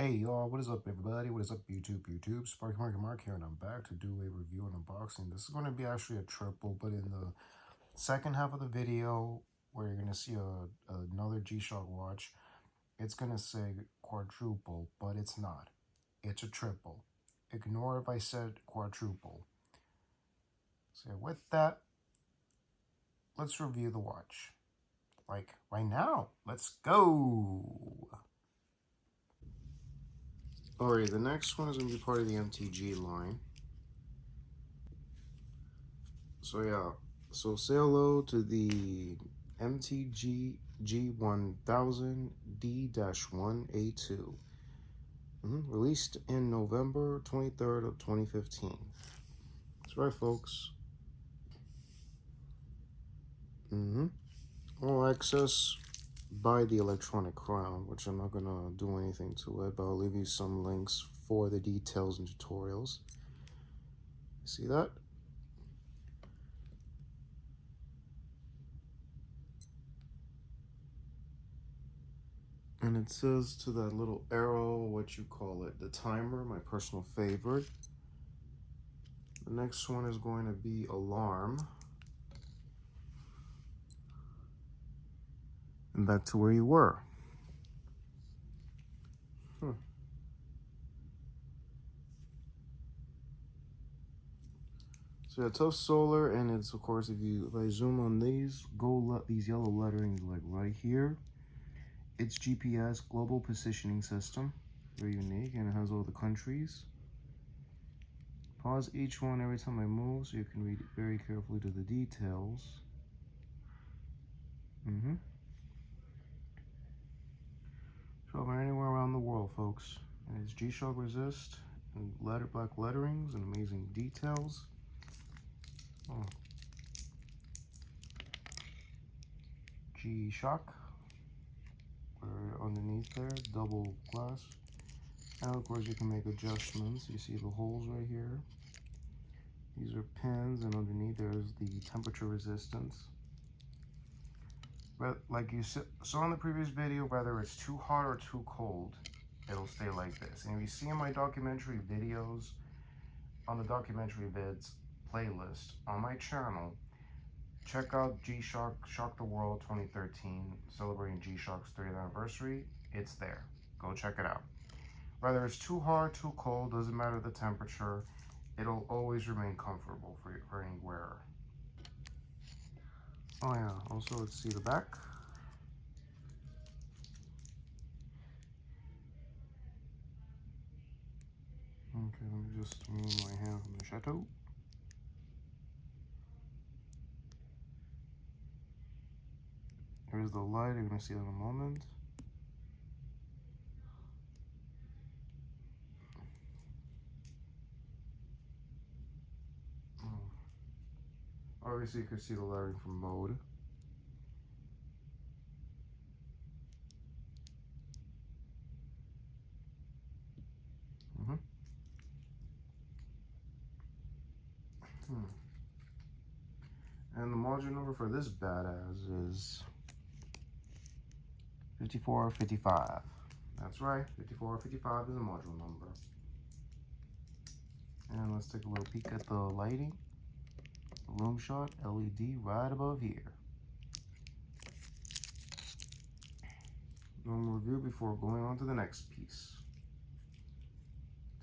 Hey y'all, what is up everybody? What is up YouTube? Sparky Mark here, and I'm back to do a review and unboxing. This is going to be actually a triple, but in the second half of the video, where you're going to see another G-Shock watch, it's going to say quadruple, but it's not. It's a triple. Ignore if I said quadruple. So with that, let's review the watch. Like, right now. Let's go! Alright, the next one is going to be part of the MTG line. So yeah, so say hello to the MTG G1000 D-1A2. Released in November 23rd of 2015. That's right, folks. All access by the Electronic Crown, which I'm not gonna do anything to it, but I'll leave you some links for the details and tutorials. See that? And it says to that little arrow, what you call it, the timer, my personal favorite. The next one is going to be alarm. And back to where you were. So yeah, tough solar, and it's of course if I zoom on these these yellow letterings like right here, it's GPS global positioning system, very unique, and it has all the countries. Pause each one every time I move so you can read very carefully to the details. Travel anywhere around the world, folks. And it's G-Shock resist and black letterings and amazing details. G-Shock. Underneath there, double glass. And of course you can make adjustments. You see the holes right here. These are pins, and underneath there's the temperature resistance. But like you saw in the previous video, whether it's too hot or too cold, it'll stay like this. And if you see in my documentary videos, on the documentary vids playlist on my channel, check out G-Shock Shock the World 2013, celebrating G-Shock's 30th anniversary. It's there. Go check it out. Whether it's too hot, too cold, doesn't matter the temperature, it'll always remain comfortable for any wearer. Oh yeah, also let's see the back. Okay, let me just remove my hand from the chateau. Here's the light, you're gonna see that in a moment. Obviously you can see the lettering from mode. And the module number for this badass is 5455. That's right, 5455 is the module number. And let's take a little peek at the lighting. Room shot LED right above here. Normal review before going on to the next piece.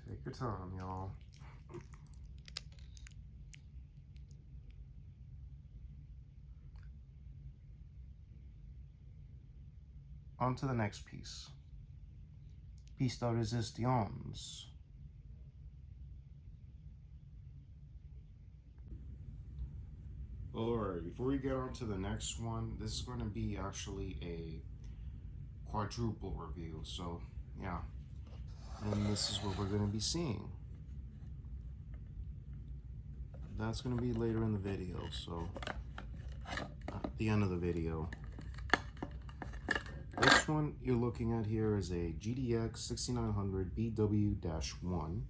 Take your time, y'all. On to the next piece. Piece de resistance. Alright, before we get on to the next one, this is going to be actually a quadruple review, so yeah. And this is what we're going to be seeing. That's going to be later in the video, so at the end of the video. This one you're looking at here is a GDX 6900 BW-1.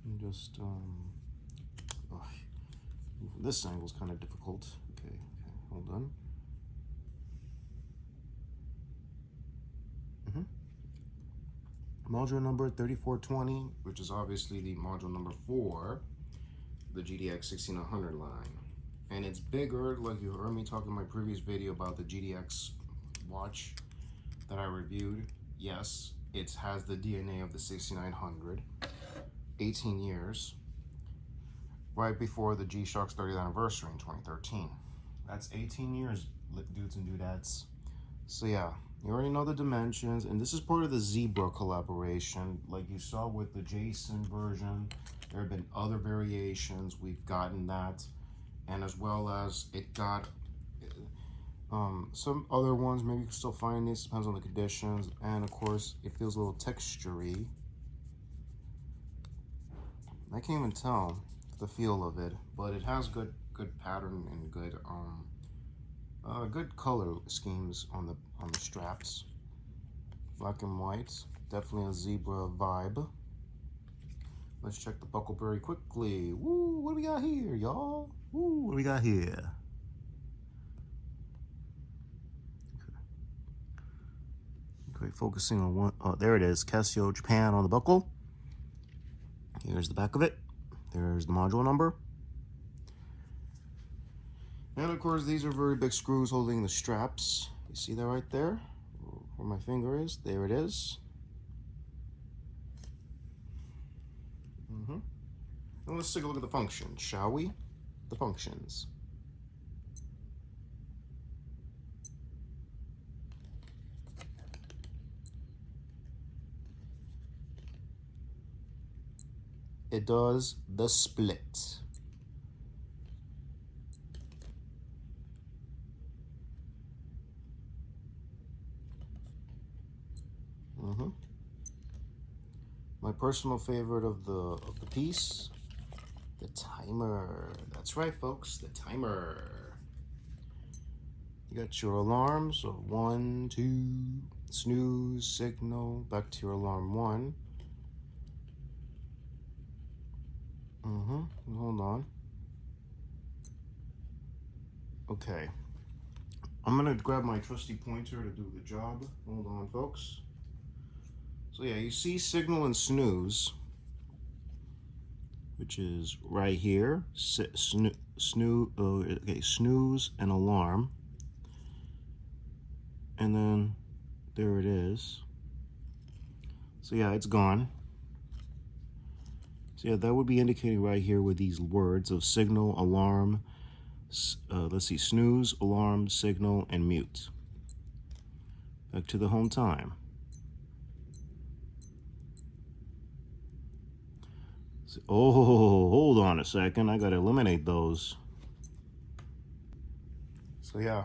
And just, this angle is kind of difficult. Okay, hold on. module number 3420, which is obviously the module number 4, the GDX 1600 line. And it's bigger, like you heard me talk in my previous video about the GDX watch that I reviewed. Yes, it has the DNA of the 6900, 18 years, right before the G-Shock's 30th anniversary in 2013. That's 18 years, dudes and dudettes. So yeah, you already know the dimensions, and this is part of the Zebra collaboration. Like you saw with the Jason version, there have been other variations. We've gotten that, and as well as it got some other ones. Maybe you can still find these, depends on the conditions, and of course it feels a little textury. I can't even tell the feel of it, but it has good pattern and good color schemes on the straps. Black and white, definitely a zebra vibe. Let's check the buckle very quickly. Woo, what do we got here, y'all? Woo, what do we got here? Okay, focusing on one. Oh, there it is. Casio Japan on the buckle. Here's the back of it. There's the module number. And of course, these are very big screws holding the straps. You see that right there? Where my finger is? There it is. And let's take a look at the functions, shall we? The functions. It does the split. My personal favorite of the piece, the timer. That's right, folks, the timer. You got your alarms of 1, 2, snooze, signal, back to your alarm 1. Hold on. Okay. I'm gonna grab my trusty pointer to do the job. Hold on, folks. So yeah, you see signal and snooze, which is right here. Snooze and alarm. And then there it is. So yeah, it's gone. So yeah, that would be indicating right here with these words of signal, alarm, let's see, snooze, alarm, signal, and mute. Back to the home time. So, oh, hold on a second. I gotta eliminate those. So yeah,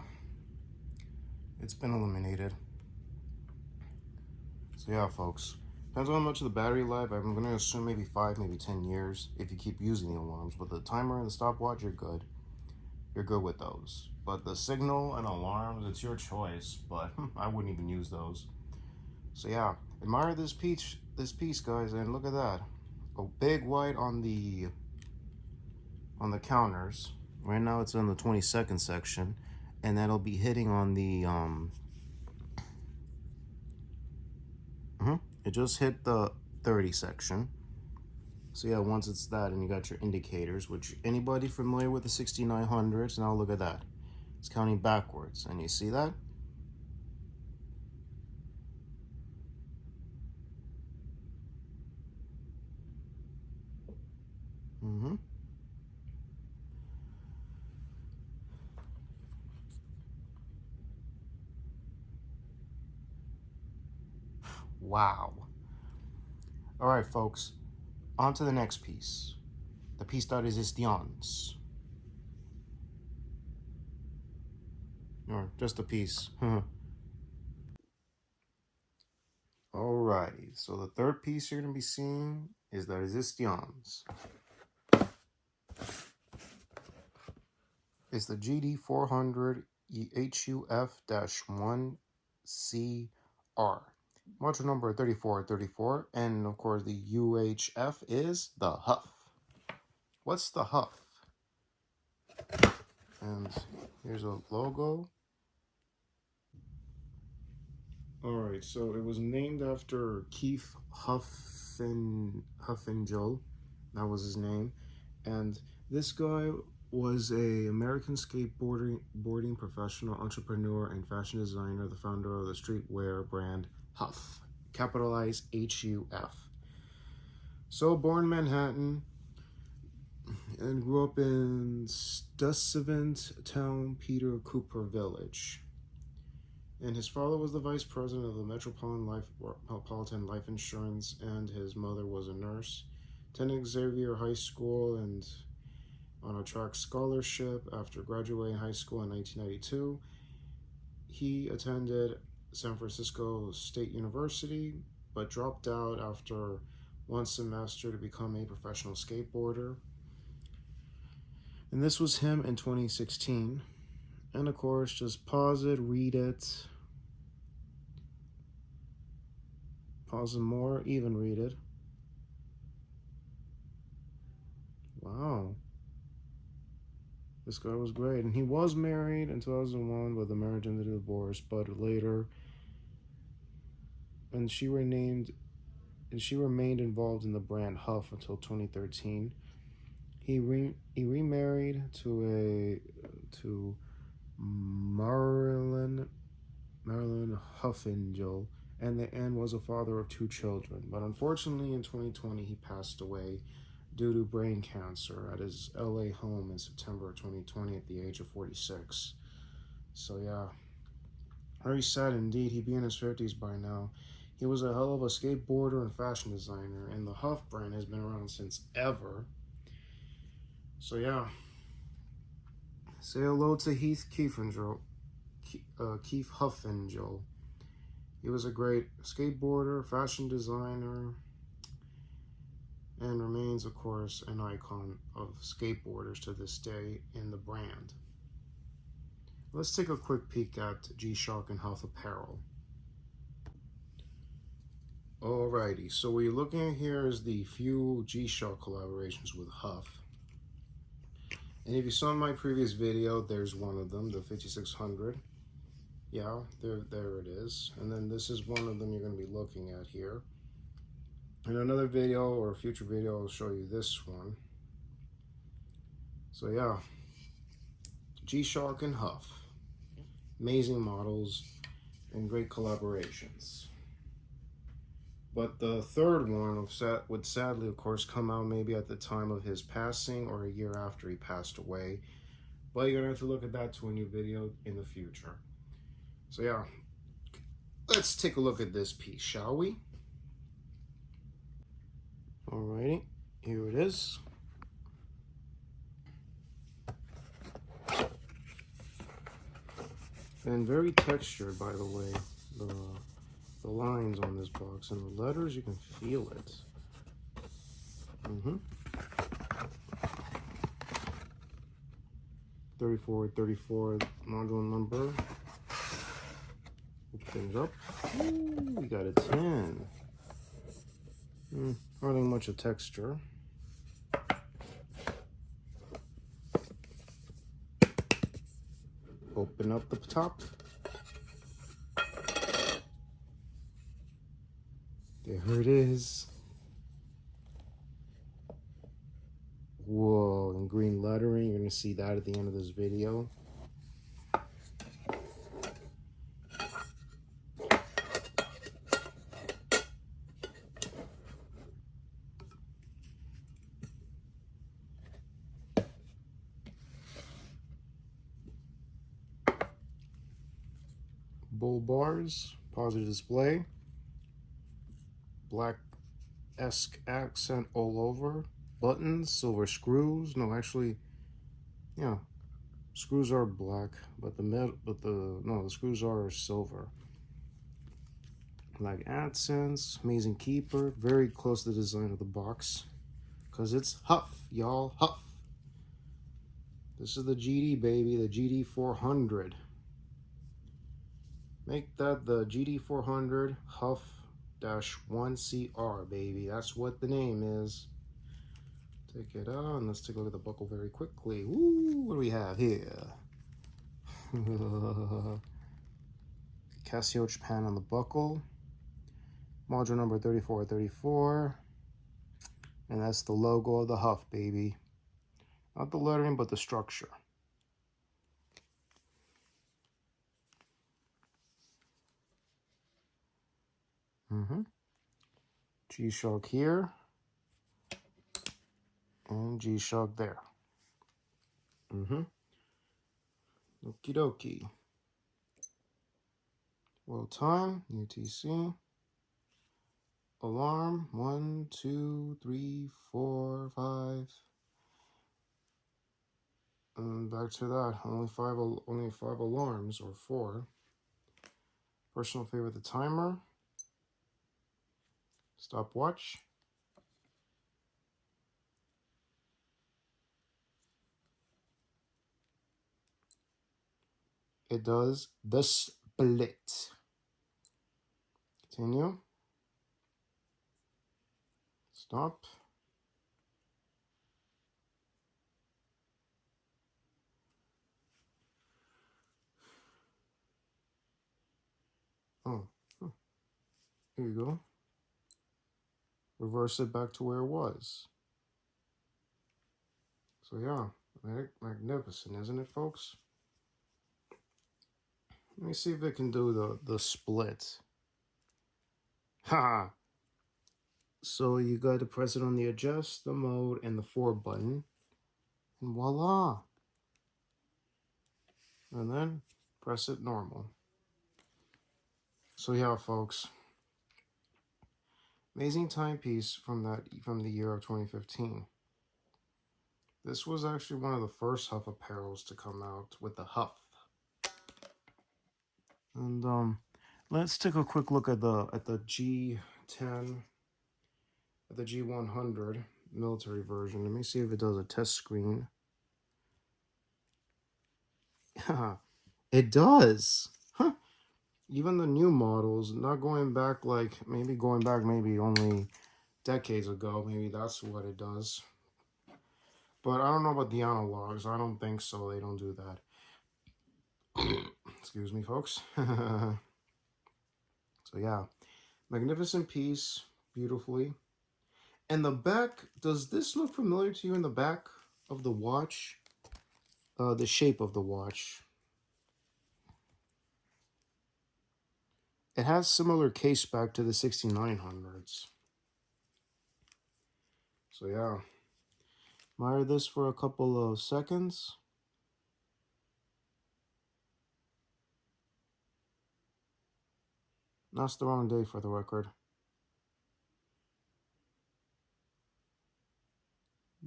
it's been eliminated. So yeah, folks. Depends on how much of the battery life. I'm gonna assume maybe 5, maybe 10 years if you keep using the alarms. But the timer and the stopwatch, you're good. You're good with those. But the signal and alarms, it's your choice. But I wouldn't even use those. So yeah, admire this piece, guys, and look at that. A big white on the counters. Right now it's on the 22nd section, and that'll be hitting on the it just hit the 30 section. So yeah, once it's that, and you got your indicators, which anybody familiar with the 6900s, now look at that. It's counting backwards, and you see that? Wow. All right, folks, on to the next piece. The piece de resistance. Or just a piece. Alrighty, so the third piece you're going to be seeing is the resistance. It's the GD400 HUF-1CR. Module number 3434, and of course the UHF is the Huff. What's the Huff? And here's a logo. Alright, so it was named after Keith Huffingel. That was his name. And this guy was a American boarding professional, entrepreneur, and fashion designer, the founder of the streetwear brand Huff, capitalized H-U-F. So born in Manhattan and grew up in Stuyvesant Town, Peter Cooper Village. And his father was the vice president of the Metropolitan Life Insurance, and his mother was a nurse. Attended Xavier High School and on a track scholarship. After graduating high school in 1992, he attended San Francisco State University, but dropped out after one semester to become a professional skateboarder. And this was him in 2016. And of course, just pause it, read it, pause it more, even read it. Wow. This guy was great. And he was married in 2001, but the marriage ended in divorce. But later, and she remained involved in the brand Huff until 2013. He remarried to Marilyn Huffingel, and was a father of 2 children. But unfortunately, in 2020, he passed away due to brain cancer at his LA home in September 2020 at the age of 46. So yeah, very sad indeed. He'd be in his 50s by now. He was a hell of a skateboarder and fashion designer, and the Huff brand has been around since ever. So yeah, say hello to Keith Huffingel. He was a great skateboarder, fashion designer, and remains, of course, an icon of skateboarders to this day in the brand. Let's take a quick peek at G-Shock and Huff apparel. Alrighty, so what you're looking at here is the few G-Shock collaborations with Huff. And if you saw my previous video, there's one of them, the 5600. Yeah, there it is. And then this is one of them you're going to be looking at here. In another video or a future video, I'll show you this one. So yeah, G-Shock and Huff. Amazing models and great collaborations. But the third one would sadly, of course, come out maybe at the time of his passing or a year after he passed away. But you're going to have to look at that to a new video in the future. So yeah, let's take a look at this piece, shall we? Alrighty, here it is. And very textured, by the way, the lines on this box, and the letters, you can feel it. 34 module number. Open things up. Ooh, we got a 10. Hardly much of texture. Open up the top. There it is. Whoa, in green lettering. You're going to see that at the end of this video. Bull bars, positive display, black-esque accent all over, buttons, silver screws. No, actually, yeah, screws are black, but the screws are silver. Black accents, amazing keeper, very close to the design of the box, because it's Huff, y'all, Huff. This is the GD, baby, the GD 400. Make that the GD 400 Huff-1CR, baby. That's what the name is. Take it out and let's take a look at the buckle very quickly. Woo, what do we have here? Casio Japan on the buckle. Module number 3434. And that's the logo of the Huff, baby. Not the lettering, but the structure. G-Shock here. And G-Shock there. Okie dokie. World time, UTC. Alarm, 1, 2, 3, 4, 5. And back to that, only five alarms, or 4. Personal favorite, the timer. Stopwatch. It does the split. Continue. Stop. Oh, here you go. Reverse it back to where it was. So yeah, magnificent, isn't it, folks? Let me see if it can do the split. Ha! So you got to press it on the adjust, the mode, and the 4 button. And voila! And then press it normal. So yeah, folks. Amazing timepiece from the year of 2015. This was actually one of the first Huff apparels to come out with the Huff. And let's take a quick look at the G10, at the G100 military version. Let me see if it does a test screen. It does. Huh. Even the new models, not going back maybe only decades ago. Maybe that's what it does. But I don't know about the analogs. I don't think so. They don't do that. Excuse me, folks. So yeah, magnificent piece, beautifully. And the back, does this look familiar to you in the back of the watch? The shape of the watch. It has similar case back to the 6900s. So yeah, admire this for a couple of seconds. That's the wrong day for the record.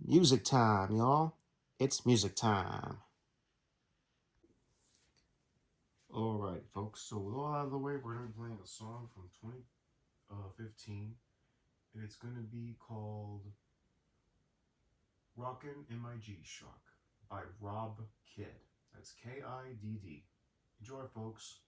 Music time, y'all. It's music time. Alright, folks. So with all out of the way, we're going to be playing a song from 2015. And it's going to be called Rockin' in My G-Shock by Rob Kidd. That's Kidd. Enjoy, folks.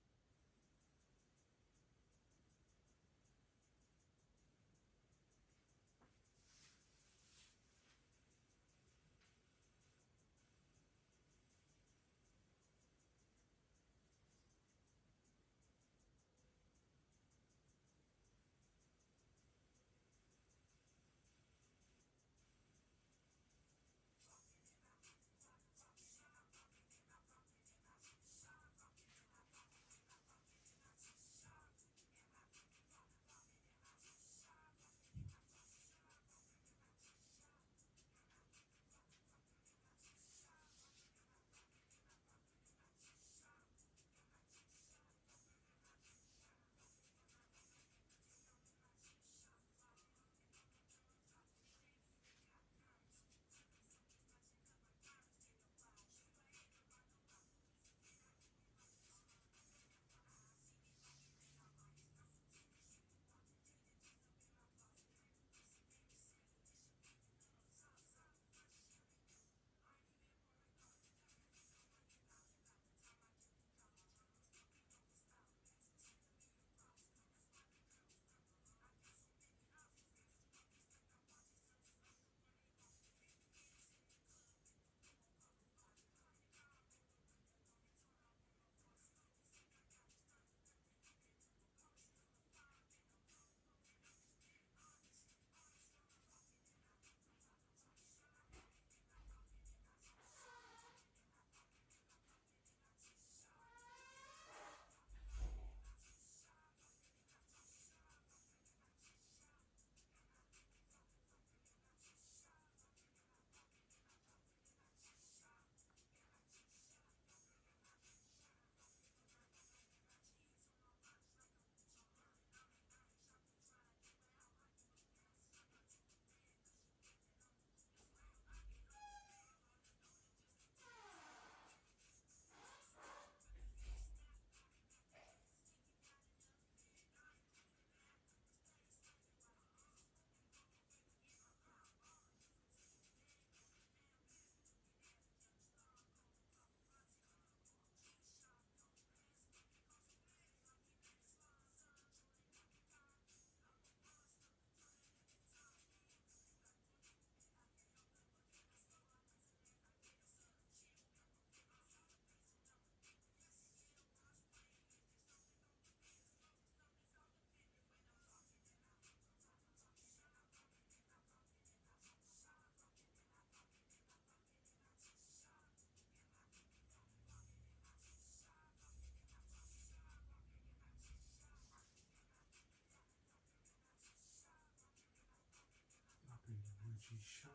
G-Shock.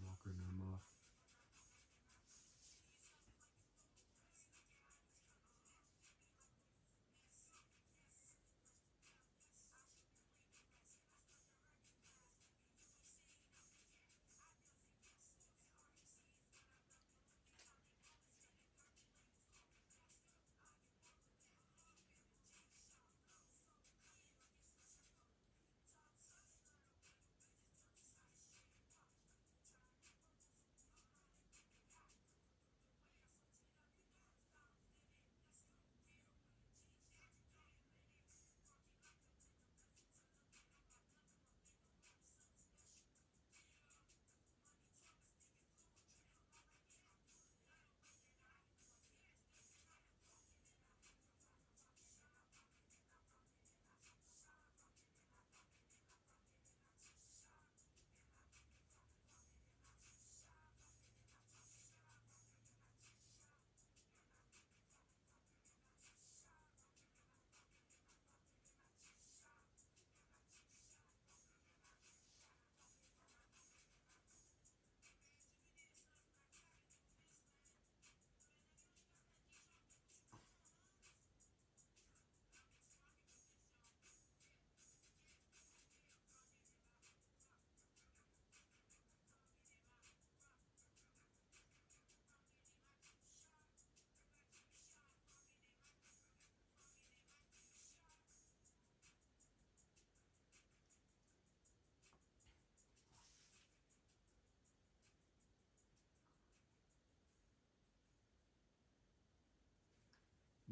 Rocking them off.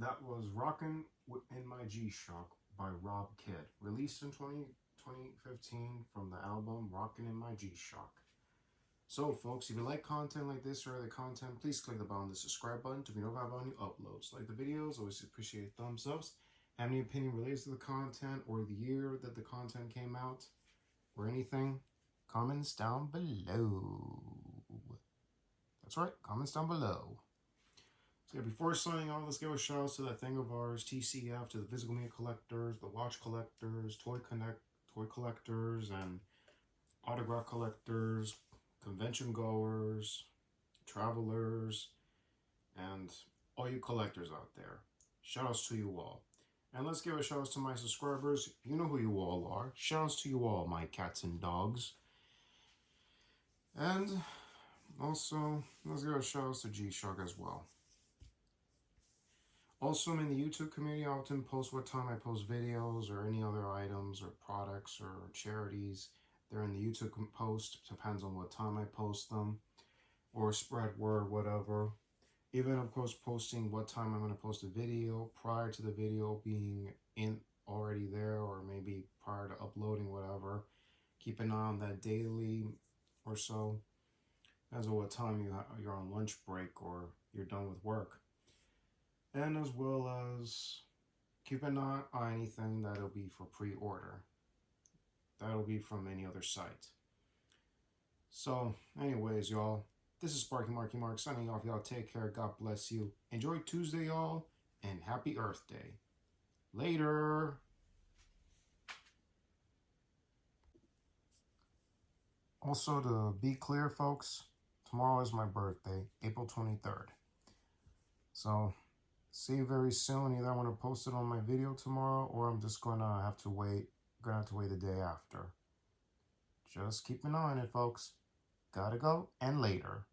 That was Rockin' in My G-Shock by Rob Kidd, released in 2015 from the album Rockin' in My G-Shock. So, folks, if you like content like this or other content, please click the button on the subscribe button to be notified about new uploads. Like the videos, always appreciate thumbs ups. Have any opinion related to the content or the year that the content came out or anything? Comments down below. That's right, comments down below. So yeah, before signing off, let's give a shout out to that thing of ours, TCF, to the physical media collectors, the watch collectors, toy collectors, and autograph collectors, convention goers, travelers, and all you collectors out there. Shout outs to you all. And let's give a shout out to my subscribers. You know who you all are. Shout outs to you all, my cats and dogs. And also, let's give a shout out to G-Shock as well. Also, in the YouTube community, I often post what time I post videos or any other items or products or charities. They're in the YouTube post. Depends on what time I post them. Or spread word, whatever. Even, of course, posting what time I'm going to post a video prior to the video being already there, or maybe prior to uploading, whatever. Keep an eye on that daily or so. As of what time you're on lunch break or you're done with work. And as well as keep an eye on anything that'll be for pre-order. That'll be from any other site. So, anyways, y'all, this is Sparky Marky Mark signing off. Y'all take care. God bless you. Enjoy Tuesday, y'all, and happy Earth Day. Later. Also, to be clear, folks, tomorrow is my birthday, April 23rd. So, see you very soon. Either I'm going to post it on my video tomorrow, or I'm just going to have to wait. The day after. Just keep an eye on it, folks. Gotta go, and later.